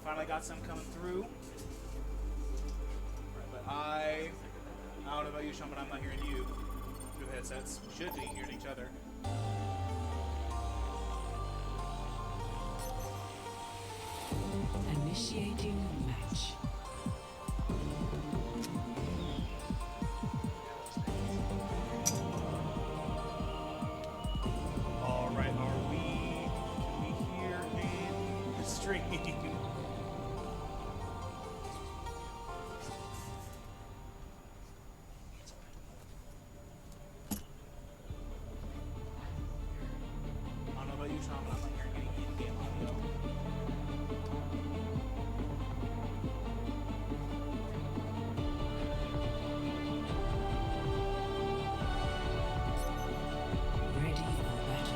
Finally got some coming through. But I don't know about you, Sean, but I'm not hearing you through the headsets. We should be hearing each other. Initiating match. All right, can we hear in the stream? I don't know about you, Sean, but I'm not hearing any in-game audio. Ready for battle.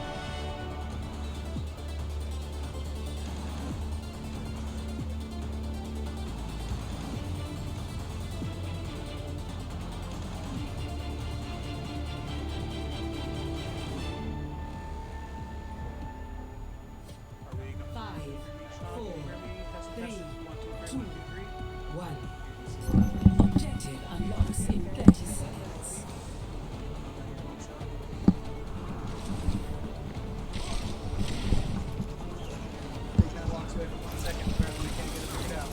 Are we going 5, Sean, 4, can you hear me? Test, test. 3, 1, 2, 3, 2, 1, 2, 3. 1. Objective unlocks in 30 seconds. Take that box away for 1 second. Apparently we can't get it figured out.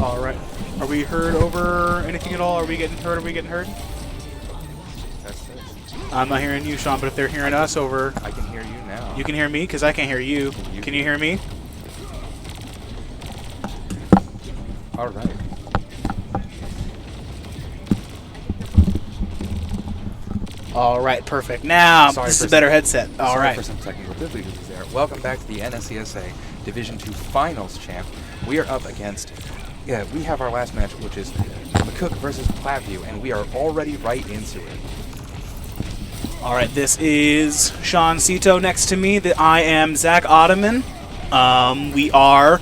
All right. Are we heard over anything at all? Are we getting heard? Are we getting heard? That's it. I'm not hearing you, Sean, but if they're hearing us over... I can hear you now. You can hear me? Because I can't hear you. Can you hear me? All right. All right, perfect. Now, this is a better headset. All Sorry right. for some technical difficulties there. Welcome back to the NSCSA Division II Finals Champ. We are up against... Yeah, we have our last match, which is McCook versus Platteview, and we are already right into it. All right, this is Sean Cito next to me. I am Zach Ottoman. We are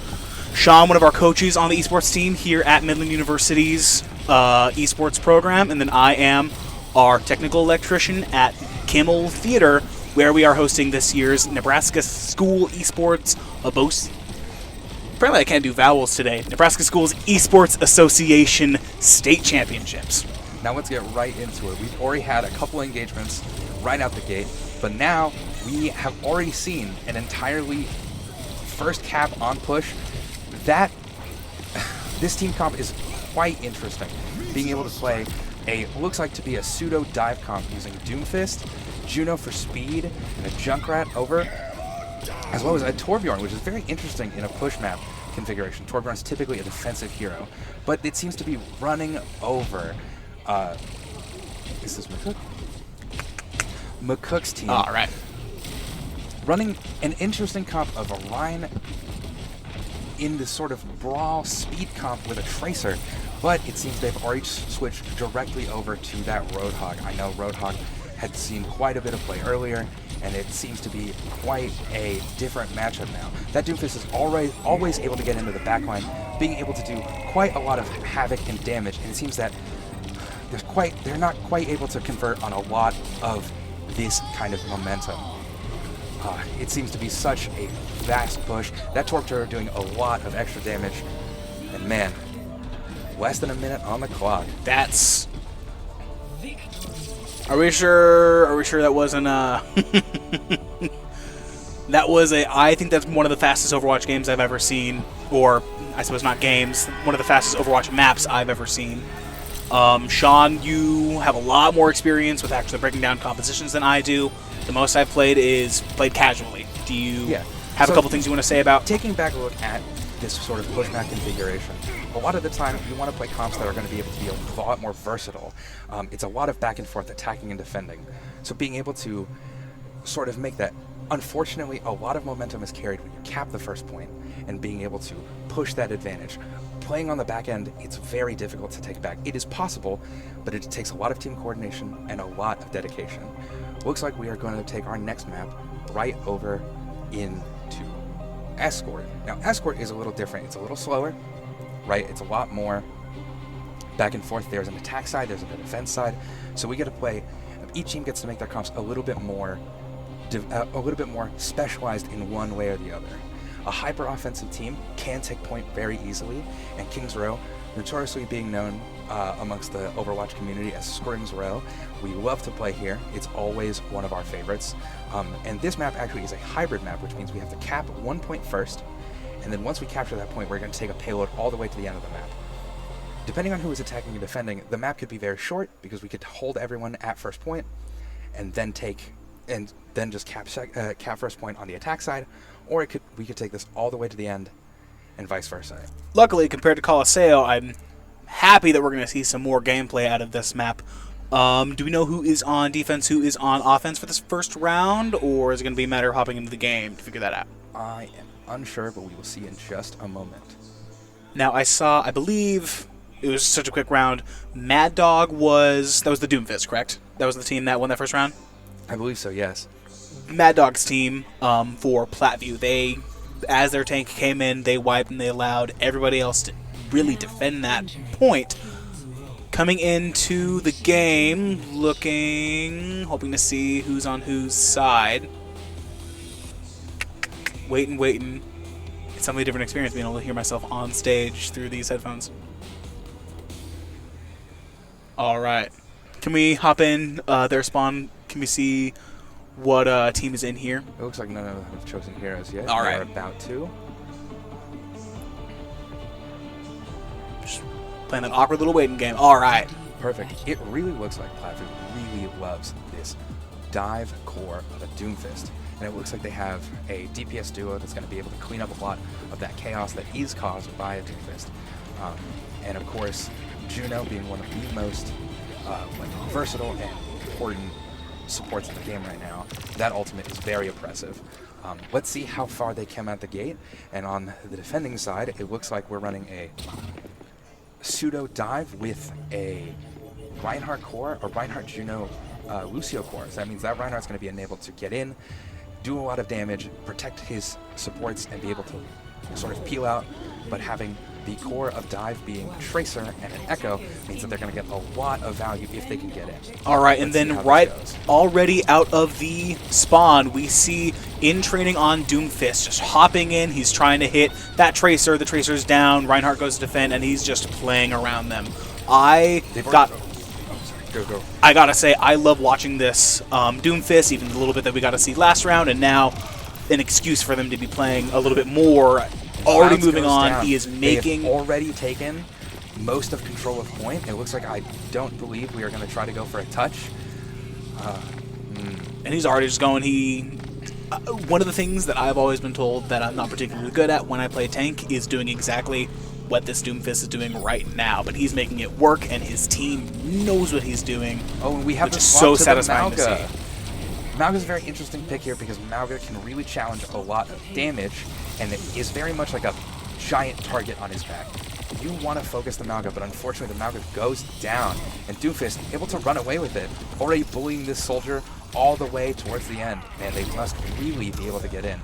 Sean, one of our coaches on the esports team here at Midland University's esports program, and then I am our technical electrician at Kimmel Theater, where we are hosting this year's Nebraska School Esports Abos. Apparently I can't do vowels today. Nebraska Schools Esports Association State Championships. Now let's get right into it. We've already had a couple engagements right out the gate, but now we have already seen an entirely first cap on push. That this team comp is quite interesting. Being able to play looks like to be a pseudo dive comp using Doomfist, Juno for speed, and a Junkrat over, as well as a Torbjorn, which is very interesting in a push map configuration. Torbjorn is typically a defensive hero, but it seems to be running over. Is this McCook? McCook's team. All right. Running an interesting comp of a Rhine in this sort of brawl speed comp with a Tracer, but it seems they've already switched directly over to that Roadhog. I know Roadhog had seen quite a bit of play earlier, and it seems to be quite a different matchup now. That Doomfist is always able to get into the backline, being able to do quite a lot of havoc and damage, and it seems that they're not quite able to convert on a lot of this kind of momentum. It seems to be such a fast push. That Torque Turret doing a lot of extra damage, and man, less than a minute on the clock. That's... Are we sure that wasn't that was I think that's one of the fastest Overwatch games I've ever seen, or I suppose not games, one of the fastest Overwatch maps I've ever seen. Sean, you have a lot more experience with actually breaking down compositions than I do. The most I've played is played casually. Do you have a couple things you want to say about? Taking back a look at this sort of push map configuration, a lot of the time you want to play comps that are going to be able to be a lot more versatile. It's a lot of back and forth attacking and defending. So being able to sort of make that, unfortunately, a lot of momentum is carried when you cap the first point, and being able to push that advantage. Playing on the back end, it's very difficult to take back. It is possible, but it takes a lot of team coordination and a lot of dedication. Looks like we are going to take our next map right over into Escort. Now, Escort is a little different. It's a little slower, right? It's a lot more back and forth. There's an attack side, there's a defense side, so we get to play. Each team gets to make their comps a little bit more specialized in one way or the other. A hyper offensive team can take point very easily, and Kings Row, notoriously being known amongst the Overwatch community as Springs Row, we love to play here. It's always one of our favorites. And this map actually is a hybrid map, which means we have to cap 1 point first, and then once we capture that point, we're going to take a payload all the way to the end of the map. Depending on who is attacking and defending, the map could be very short because we could hold everyone at first point, and then just cap first point on the attack side, or we could take this all the way to the end, and vice versa. Luckily, compared to Colosseo, I'm happy that we're going to see some more gameplay out of this map. Do we know who is on defense, who is on offense for this first round, or is it going to be a matter of hopping into the game to figure that out? I am unsure, but we will see in just a moment. Now, I believe it was such a quick round. Mad Dog was the Doomfist, correct? That was the team that won that first round? I believe so, yes. Mad Dog's team for Platteview, they, as their tank came in, they wiped and they allowed everybody else to really defend that point. Coming into the game, hoping to see who's on whose side. Waiting. It's something different experience being able to hear myself on stage through these headphones. Alright. Can we hop in their spawn? Can we see what team is in here? It looks like none of them have chosen heroes yet. All right. They're about to. Just playing that awkward little waiting game. Alright. Perfect. It really looks like Platteview really loves this dive core of a Doomfist. And it looks like they have a DPS duo that's going to be able to clean up a lot of that chaos that is caused by a Doomfist. And of course, Juno being one of the most versatile and important supports in the game right now. That ultimate is very oppressive. Let's see how far they come out the gate. And on the defending side, it looks like we're running a pseudo dive with a Reinhardt core or Reinhardt Juno Lucio core. So that means that Reinhardt's going to be enabled to get in, do a lot of damage, protect his supports, and be able to sort of peel out. But having the core of dive being Tracer and an Echo means that they're going to get a lot of value if they can get in. Alright, and then right already out of the spawn, we see in training on Doomfist just hopping in. He's trying to hit that Tracer. The Tracer's down. Reinhardt goes to defend, and he's just playing around them. I gotta say, I love watching this Doomfist, even the little bit that we got to see last round, and now an excuse for them to be playing a little bit more. Already moving on. Down. He is making... They have already taken most of control of point. It looks like I don't believe we are going to try to go for a touch. And he's already just going. One of the things that I've always been told that I'm not particularly good at when I play tank is doing exactly what this Doomfist is doing right now. But he's making it work, and his team knows what he's doing. Oh, and we have which is so satisfying to see. Mauga's a very interesting pick here because Mauga can really challenge a lot of damage, and it is very much like a giant target on his back. You want to focus the Mauga, but unfortunately the Mauga goes down, and Doomfist able to run away with it, already bullying this soldier all the way towards the end. Man, they must really be able to get in.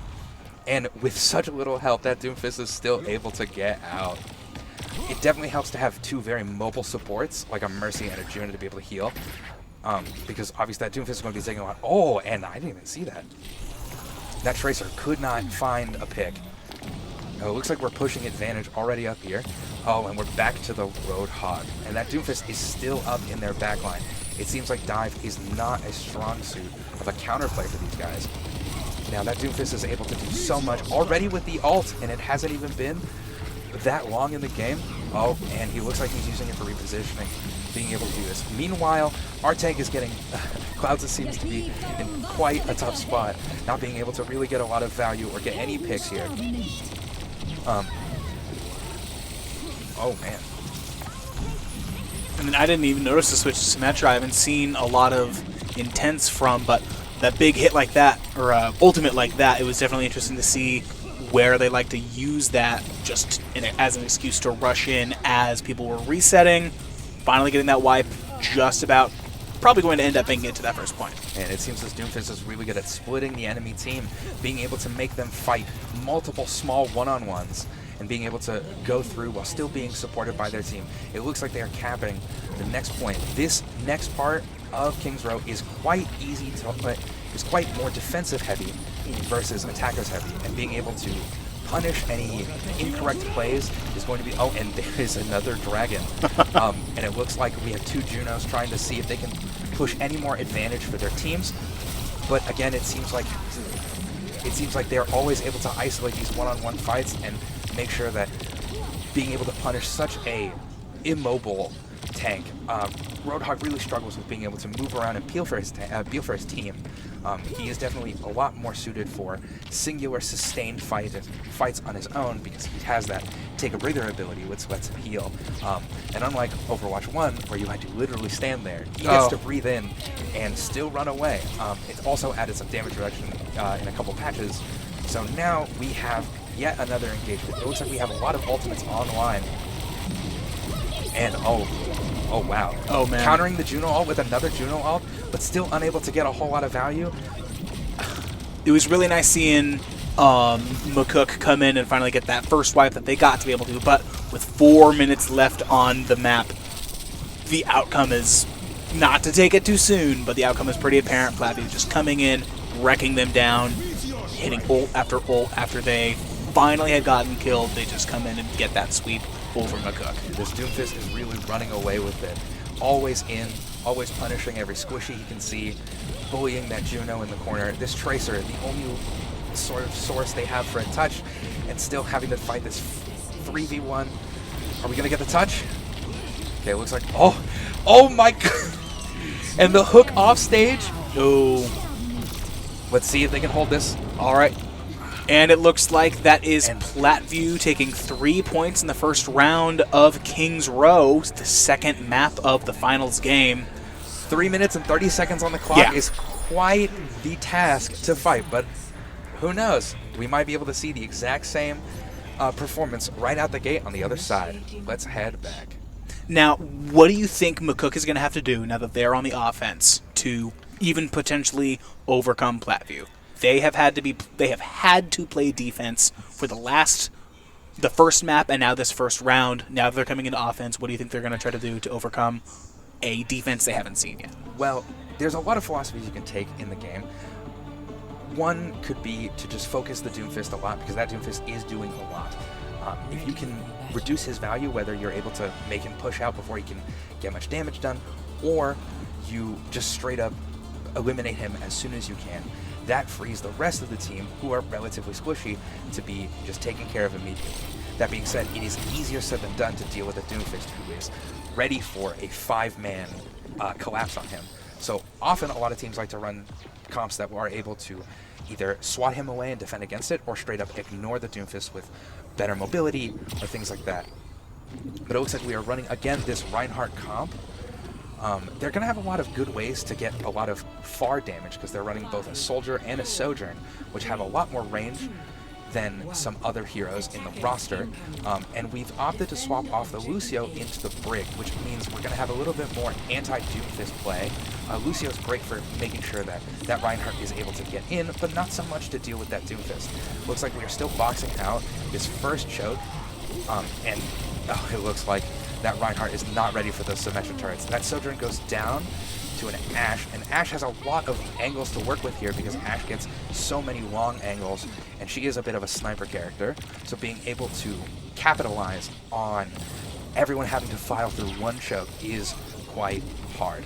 And with such little help, that Doomfist is still able to get out. It definitely helps to have two very mobile supports, like a Mercy and a Juno, to be able to heal. Because obviously that Doomfist is going to be taking a lot. Oh, and I didn't even see that. That Tracer could not find a pick. Oh, it looks like we're pushing advantage already up here. Oh, and we're back to the Roadhog. And that Doomfist is still up in their backline. It seems like dive is not a strong suit of a counterplay for these guys. Now that Doomfist is able to do so much already with the ult, and it hasn't even been that long in the game. Oh, and he looks like he's using it for repositioning, being able to do this. Meanwhile, our tank is getting... Clouds seems to be in quite a tough spot, not being able to really get a lot of value or get any picks here. Oh, man. And then I didn't even notice the switch to Symmetra. I haven't seen a lot of intense from, but that big hit like that, or ultimate like that, it was definitely interesting to see where they like to use that just as an excuse to rush in as people were resetting, finally getting that wipe just about, probably going to end up making it to that first point. And it seems this Doomfist is really good at splitting the enemy team, being able to make them fight multiple small one-on-ones, and being able to go through while still being supported by their team. It looks like they are capping the next point. This next part of King's Row is quite easy to play. It's quite more defensive heavy versus attackers heavy, and being able to punish any incorrect plays is going to be... Oh, and there is another dragon. And it looks like we have two Junos trying to see if they can push any more advantage for their teams. But again, it seems like they're always able to isolate these one-on-one fights and make sure that being able to punish such a immobile tank. Roadhog really struggles with being able to move around and peel for his team. He is definitely a lot more suited for singular, sustained fights on his own because he has that take a breather ability, which lets him heal. And unlike Overwatch 1, where you had to literally stand there, he gets to breathe in and still run away. It's also added some damage reduction in a couple patches. So now we have yet another engagement. It looks like we have a lot of ultimates online. And oh wow. Oh man. Countering the Juno ult with another Juno ult, but still unable to get a whole lot of value. It was really nice seeing McCook come in and finally get that first wipe that they got to be able to, but with 4 minutes left on the map, the outcome is, not to take it too soon, but the outcome is pretty apparent. Platteview just coming in, wrecking them down, hitting ult after they finally had gotten killed. They just come in and get that sweep over McCook. This Doomfist is really running away with it. Always in, always punishing every squishy he can see, bullying that Juno in the corner. This Tracer, the only sort of source they have for a touch, and still having to fight this 3v1. Are we going to get the touch? Okay, it looks like... Oh my god! And the hook off stage? Oh. Let's see if they can hold this. All right. And it looks like that is Platteview taking 3 points in the first round of King's Row, the second map of the finals game. 3 minutes and 30 seconds on the clock is quite the task to fight, but who knows? We might be able to see the exact same performance right out the gate on the other side. Let's head back. Now, what do you think McCook is going to have to do now that they're on the offense to even potentially overcome Platteview? They have had to play defense for the first map and now this first round. Now that they're coming into offense, what do you think they're going to try to do to overcome a defense they haven't seen yet? Well, there's a lot of philosophies you can take in the game. One could be to just focus the Doomfist a lot, because that Doomfist is doing a lot. If you can reduce his value, whether you're able to make him push out before he can get much damage done, or you just straight up eliminate him as soon as you can, that frees the rest of the team, who are relatively squishy, to be just taken care of immediately. That being said, it is easier said than done to deal with a Doomfist who is ready for a 5-man collapse on him. So often a lot of teams like to run comps that are able to either swat him away and defend against it, or straight up ignore the Doomfist with better mobility or things like that. But it looks like we are running, again, this Reinhardt comp. They're going to have a lot of good ways to get a lot of far damage, because they're running both a Soldier and a Sojourn, which have a lot more range than some other heroes in the roster. And we've opted to swap off the Lucio into the Brig, which means we're going to have a little bit more anti-Doomfist play. Lucio's great for making sure that that Reinhardt is able to get in, but not so much to deal with that Doomfist. Looks like we are still boxing out this first choke, and it looks like that Reinhardt is not ready for those Symmetra turrets. That Sojourn goes down to an Ashe, and Ashe has a lot of angles to work with here, because Ashe gets so many long angles, and she is a bit of a sniper character, so being able to capitalize on everyone having to file through one choke is quite hard.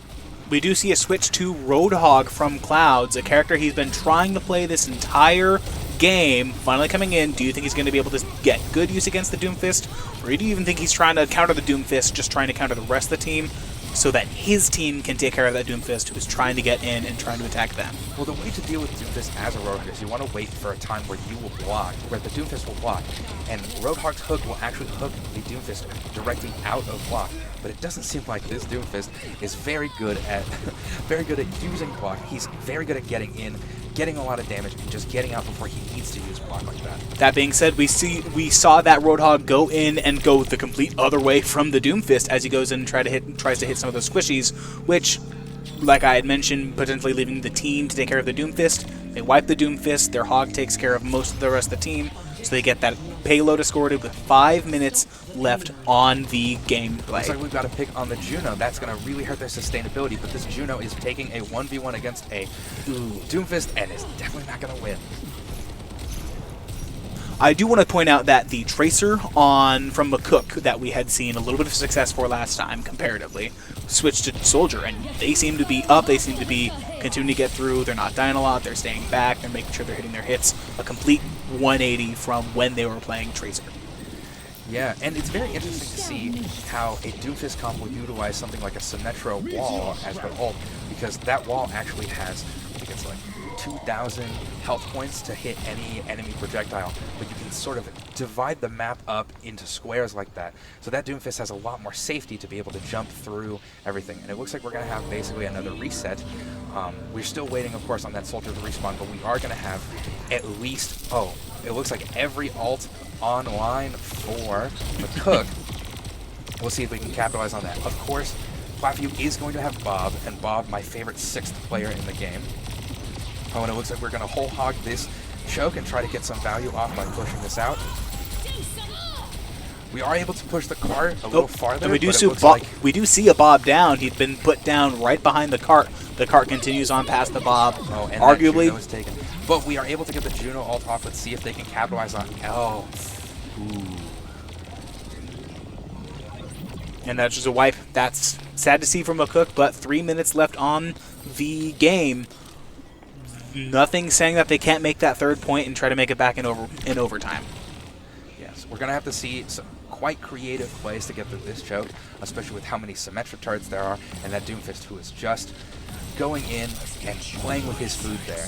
We do see a switch to Roadhog from Clouds, a character he's been trying to play this entire game, finally coming in. Do you think he's going to be able to get good use against the Doomfist, or do you even think he's trying to counter the Doomfist, just trying to counter the rest of the team, so that his team can take care of that Doomfist who is trying to get in and trying to attack them? Well, the way to deal with Doomfist as a Roadhog is you want to wait for a time where you will block, where the Doomfist will block, and Roadhog's hook will actually hook the Doomfist directly out of block. But it doesn't seem like this Doomfist is very good at using block. He's very good at getting in, getting a lot of damage, and just getting out before he needs to use block like that. That being said, we saw that Roadhog go in and go the complete other way from the Doomfist as he goes in and tries to hit some of those squishies, which, like I had mentioned, potentially leaving the team to take care of the Doomfist. They wipe the Doomfist, their Hog takes care of most of the rest of the team, so they get that payload escorted with 5 minutes left on the gameplay. Looks like we've got a pick on the Juno. That's going to really hurt their sustainability, but this Juno is taking a 1v1 against a Doomfist and is definitely not going to win. I do want to point out that the Tracer from McCook that we had seen a little bit of success for last time, comparatively, switched to Soldier, and they seem to be up, they seem to be continuing to get through, they're not dying a lot, they're staying back, they're making sure they're hitting their hits, a complete 180 from when they were playing Tracer. Yeah, and it's very interesting to see how a Doomfist comp will utilize something like a Symmetra wall as their ult, because that wall actually has, I think it's like 2,000 health points to hit any enemy projectile, but you can sort of divide the map up into squares like that. So that Doomfist has a lot more safety to be able to jump through everything. And it looks like we're going to have basically another reset. We're still waiting, of course, on that Soldier to respawn, but we are going to have at least, it looks like every ult online for McCook. We'll see if we can capitalize on that. Of course, Platteview is going to have Bob, and Bob, my favorite 6th player in the game. Oh, and it looks like we're going to whole hog this choke and try to get some value off by pushing this out. We are able to push the cart a little farther, and we do but we do see a Bob down. He's been put down right behind the cart. The cart continues on past the Bob. Oh, and arguably, that Juno is taken. But we are able to get the Juno ult off. Let's see if they can capitalize on L. Ooh. And that's just a wipe. That's sad to see from McCook, but 3 minutes left on the game. Nothing saying that they can't make that 3rd point and try to make it back in overtime. Yes, we're going to have to see some quite creative plays to get through this choke, especially with how many Symmetra turrets there are, and that Doomfist who is just going in and playing with his food there.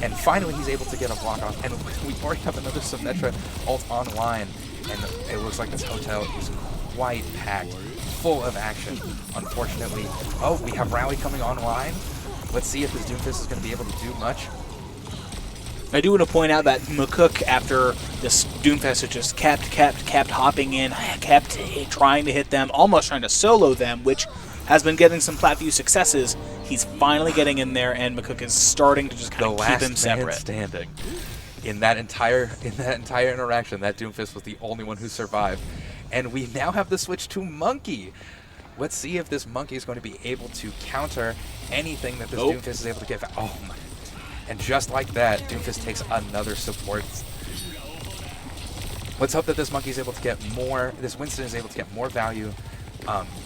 And finally he's able to get a block off, and we already have another Symmetra ult online, and it looks like this hotel is quite packed, full of action. Unfortunately, we have Rally coming online. Let's see if this Doomfist is going to be able to do much. I do want to point out that McCook, after this Doomfist, had just kept hopping in, kept trying to hit them, almost trying to solo them, which has been getting some Platteview successes. He's finally getting in there, and McCook is starting to just kind of keep him separate. Standing. In that entire interaction, that Doomfist was the only one who survived. And we now have the switch to Monkey. Let's see if this Monkey is going to be able to counter anything that this Doomfist is able to give. Oh my. And just like that, Doomfist takes another support. Let's hope that this Monkey is able to get more, this Winston is able to get more value,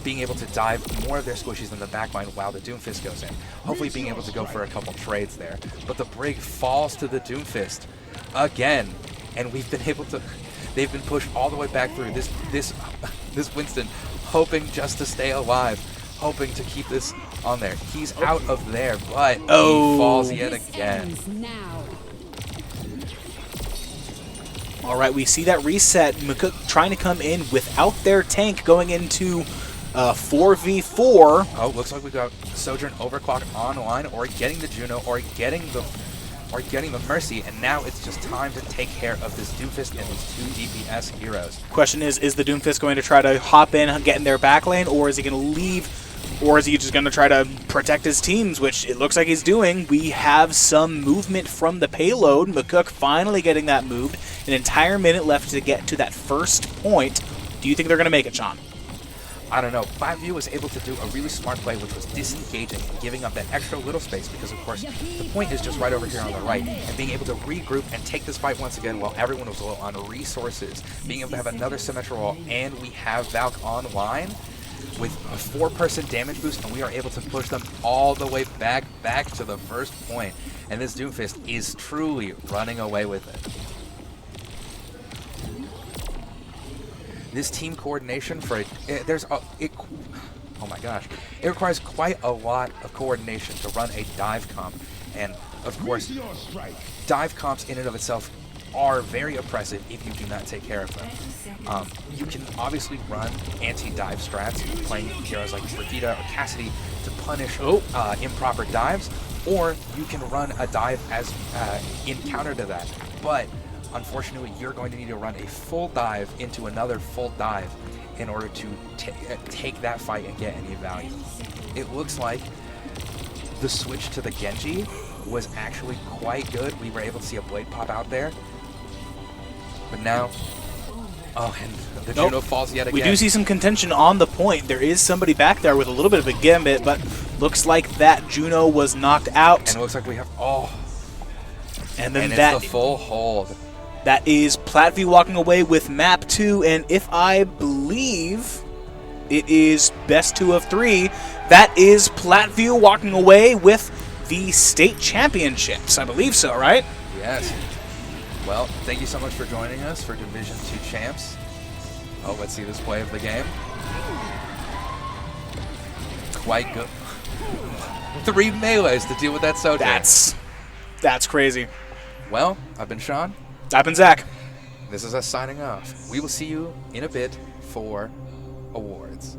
being able to dive more of their squishies in the backline while the Doomfist goes in. Hopefully being able to go for a couple trades there. But the Brig falls to the Doomfist again. And we've been able to, they've been pushed all the way back through. This Winston hoping just to stay alive, hoping to keep this on there. He's out of there, but he falls yet again. All right, we see that reset. McCook trying to come in without their tank, going into 4v4. Oh, looks like we got Sojourn Overclock online, or getting the Juno, or getting the Mercy, and now it's just time to take care of this Doomfist and these 2 DPS heroes. Question is the Doomfist going to try to hop in, get in their back lane, or is he going to leave, or is he just going to try to protect his teams, which it looks like he's doing. We have some movement from the payload. McCook finally getting that moved. An entire minute left to get to that 1st point. Do you think they're going to make it, Sean? I don't know. Platteview was able to do a really smart play, which was disengaging and giving up that extra little space, because, of course, the point is just right over here on the right, and being able to regroup and take this fight once again while everyone was low on resources, being able to have another Symmetra wall, and we have Valk online with a 4-person damage boost, and we are able to push them all the way back to the 1st point, and this Doomfist is truly running away with it. This team coordination for oh my gosh, it requires quite a lot of coordination to run a dive comp, and of course, dive comps in and of itself are very oppressive if you do not take care of them. You can obviously run anti-dive strats, playing heroes like Brigitte or Cassidy to punish improper dives, or you can run a dive as in counter to that. But unfortunately, you're going to need to run a full dive into another full dive in order to take that fight and get any value. It looks like the switch to the Genji was actually quite good. We were able to see a blade pop out there. But now, Oh, and the Nope. Juno falls yet again. We do see some contention on the point. There is somebody back there with a little bit of a gambit, but looks like that Juno was knocked out. And it looks like we have... And then and that it's the full hold. that is Platteview walking away with map 2, and if I believe it is best 2 of 3, that is Platteview walking away with the state championships. I believe so, right? Yes. Well, thank you so much for joining us for Division 2 Champs. Oh, let's see this play of the game. Quite good. 3 melees to deal with that Sojourn. That's crazy. Well, I've been Sean. I've been Zach. This is us signing off. We will see you in a bit for awards.